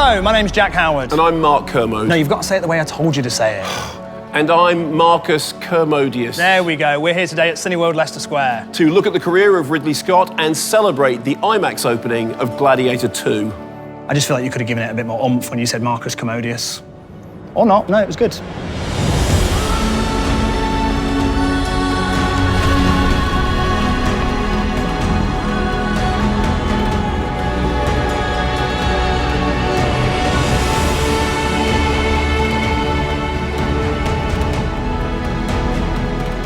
Hello, my name's Jack Howard. And I'm Mark Kermode. No, you've got to say it the way I told you to say it. And I'm Marcus Kermodius. There we go. We're here today at Cineworld Leicester Square. To look at the career of Ridley Scott and celebrate the IMAX opening of Gladiator II. I just feel like you could have given it a bit more oomph when you said Marcus Kermodius. Or not. No, it was good.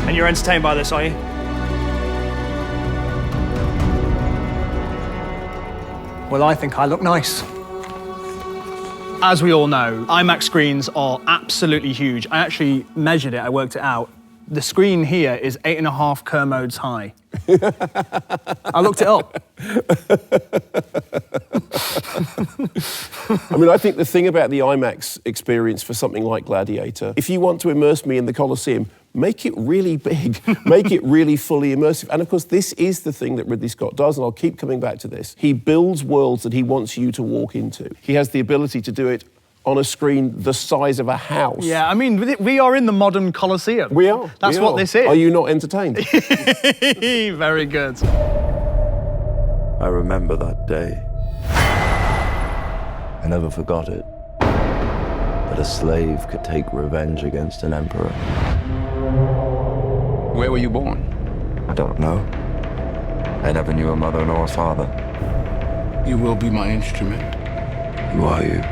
And you're entertained by this, are you? Well, I think I look nice. As we all know, IMAX screens are absolutely huge. I actually measured it, I worked it out. The screen here is 8.5 Kermodes high. I looked it up. I mean, I think the thing about the IMAX experience for something like Gladiator, if you want to immerse me in the Colosseum, make it really big, make it really fully immersive. And of course, this is the thing that Ridley Scott does, and I'll keep coming back to this. He builds worlds that he wants you to walk into. He has the ability to do it on a screen the size of a house. Yeah, I mean, we are in the modern Colosseum. We are. That's what this is. Are you not entertained? Very good. I remember that day. I never forgot it. That a slave could take revenge against an emperor. Where were you born? I don't know. I never knew a mother nor a father. You will be my instrument. Who are you?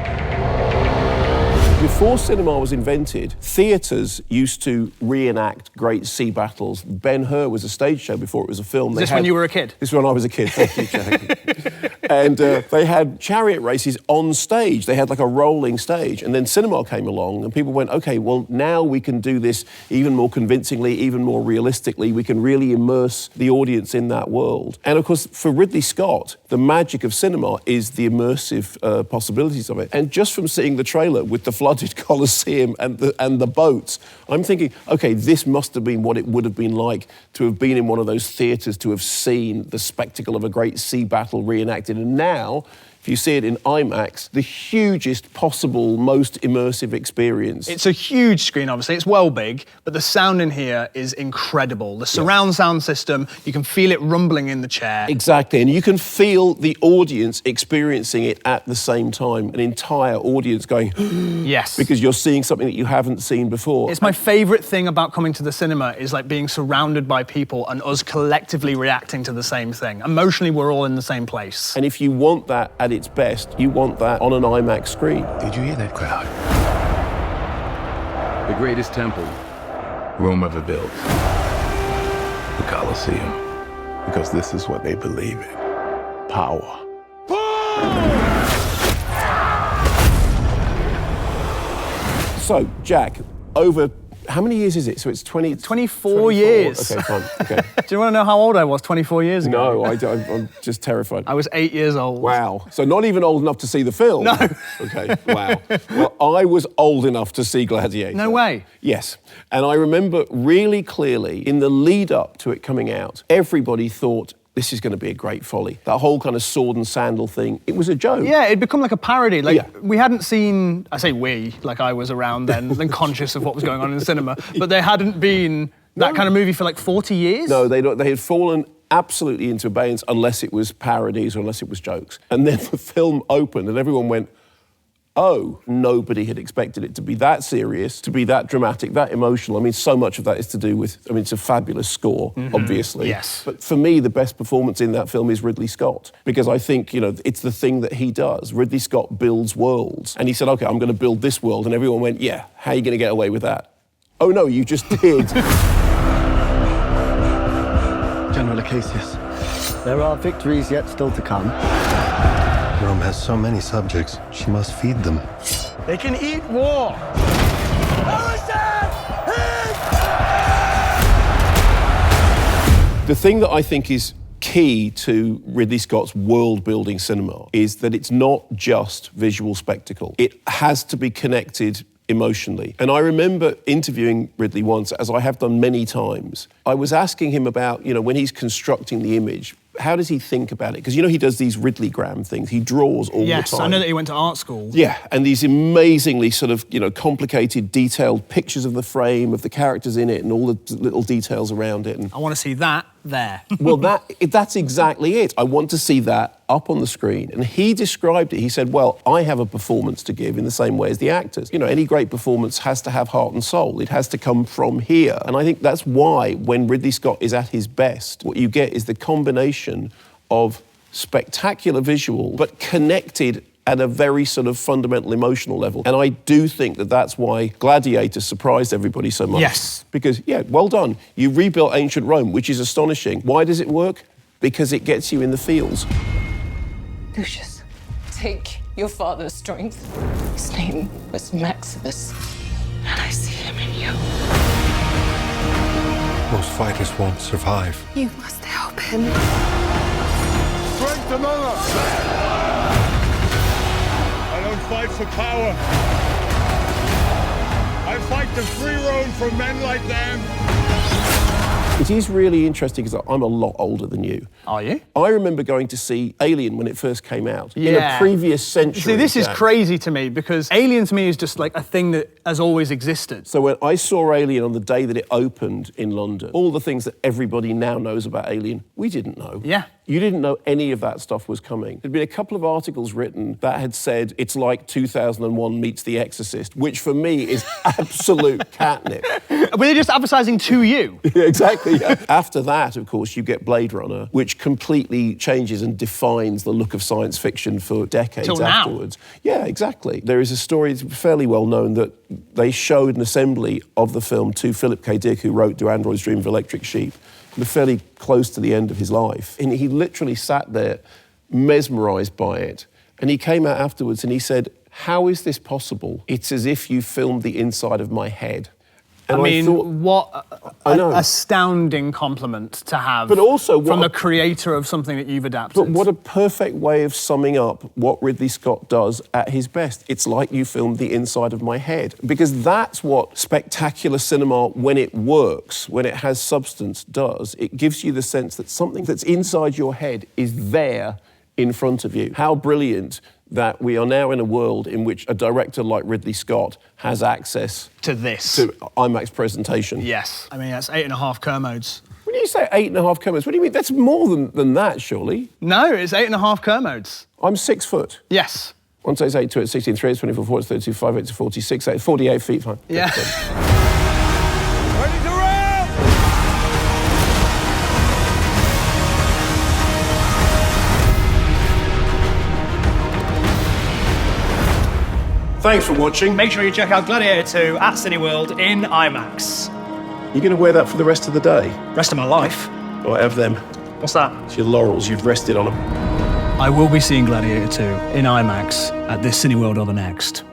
Before cinema was invented, theatres used to reenact great sea battles. Ben-Hur was a stage show before it was a film. Is this when you were a kid? This was when I was a kid, thank you, Jack. And they had chariot races on stage. They had like a rolling stage. And then cinema came along and people went, okay, well, now we can do this even more convincingly, even more realistically. We can really immerse the audience in that world. And of course, for Ridley Scott, the magic of cinema is the immersive possibilities of it. And just from seeing the trailer with the flooded Colosseum and the boats, I'm thinking, okay, this must have been what it would have been like to have been in one of those theatres, to have seen the spectacle of a great sea battle reenacted. And now, if you see it in IMAX, the hugest possible, most immersive experience. It's a huge screen, obviously. It's well big, but the sound in here is incredible. The surround sound system, you can feel it rumbling in the chair. Exactly, and you can feel the audience experiencing it at the same time. An entire audience going, yes. Because you're seeing something that you haven't seen before. It's my favourite thing about coming to the cinema is like being surrounded by people and us collectively reacting to the same thing. Emotionally, we're all in the same place. And if you want that at its best, you want that on an IMAX screen. Did you hear that crowd? The greatest temple Rome ever built. The Colosseum. Because this is what they believe in. Power. So, Jack, over how many years is it? So it's 24 years. Okay, fine. Okay. Do you want to know how old I was 24 years ago? No, I'm just terrified. I was 8 years old. Wow. So not even old enough to see the film? No. Okay, wow. Well, I was old enough to see Gladiator. No way. Yes. And I remember really clearly, in the lead up to it coming out, everybody thought, this is going to be a great folly. That whole kind of sword and sandal thing, it was a joke. Yeah, it'd become like a parody. Like, we hadn't seen, I say we, like I was around then conscious of what was going on in the cinema, but there hadn't been that kind of movie for like 40 years? No, they had fallen absolutely into abeyance unless it was parodies or unless it was jokes. And then the film opened and everyone went, oh, nobody had expected it to be that serious, to be that dramatic, that emotional. I mean, so much of that is to do with, I mean, it's a fabulous score, obviously. Yes. But for me, the best performance in that film is Ridley Scott, because I think, you know, it's the thing that he does. Ridley Scott builds worlds. And he said, okay, I'm going to build this world. And everyone went, yeah, how are you going to get away with that? Oh, no, you just did. General Acacius, there are victories yet still to come. Rome has so many subjects, she must feed them. They can eat war. The thing that I think is key to Ridley Scott's world-building cinema is that it's not just visual spectacle. It has to be connected emotionally. And I remember interviewing Ridley once, as I have done many times. I was asking him about, you know, when he's constructing the image, how does he think about it? Because you know he does these Ridley-gram things. He draws all the time. Yes, I know that he went to art school. Yeah, and these amazingly sort of, complicated, detailed pictures of the frame, of the characters in it, and all the little details around it. And I want to see that there. well, that's exactly it. I want to see that up on the screen. And he described it. He said, well, I have a performance to give in the same way as the actors. Any great performance has to have heart and soul. It has to come from here. And I think that's why when Ridley Scott is at his best, what you get is the combination of spectacular visual, but connected at a very sort of fundamental emotional level. And I do think that that's why Gladiator surprised everybody so much. Yes. Because, well done. You rebuilt ancient Rome, which is astonishing. Why does it work? Because it gets you in the feels. Lucius, take your father's strength. His name was Maximus, and I see him in you. Most fighters won't survive. You must help him. Strength among us! I don't fight for power. I fight the free road for men like them. It is really interesting because I'm a lot older than you. Are you? I remember going to see Alien when it first came out in Yeah. a previous century. See, this is Jack. crazy to me because Alien to me is just like a thing that has always existed. So when I saw Alien on the day that it opened in London, all the things that everybody now knows about Alien, we didn't know. Yeah. You didn't know any of that stuff was coming. There'd been a couple of articles written that had said it's like 2001 meets The Exorcist, which for me is absolute catnip. Were they just advertising to you? Yeah, exactly, yeah. After that, of course, you get Blade Runner, which completely changes and defines the look of science fiction for decades Till now. afterwards. Yeah, exactly. There is a story, it's fairly well known, that they showed an assembly of the film to Philip K. Dick, who wrote Do Androids Dream of Electric Sheep, fairly close to the end of his life. And he literally sat there mesmerised by it. And he came out afterwards and he said, how is this possible? It's as if you filmed the inside of my head. And I mean, thought, what I know. an astounding compliment to have But also from what the creator of something that you've adapted. But what a perfect way of summing up what Ridley Scott does at his best. It's like you filmed the inside of my head. Because that's what spectacular cinema, when it works, when it has substance, does. It gives you the sense that something that's inside your head is there in front of you. How brilliant that we are now in a world in which a director like Ridley Scott has access to this. to IMAX presentation. Yes. I mean, that's 8.5 Kermodes. When you say 8.5 Kermodes, what do you mean? That's more than that, surely. No, it's 8.5 Kermodes. I'm 6 foot. Yes. 1 6 8 2 8 16 3 8 24 4 8 32 5 8 46 8 48 feet. Fine. Yeah. Ready to roll! Thanks for watching. Make sure you check out Gladiator 2 at Cineworld in IMAX. You're going to wear that for the rest of the day? Rest of my life. Or have them? What's that? It's your laurels. You've rested on them. I will be seeing Gladiator 2 in IMAX at this Cineworld or the next.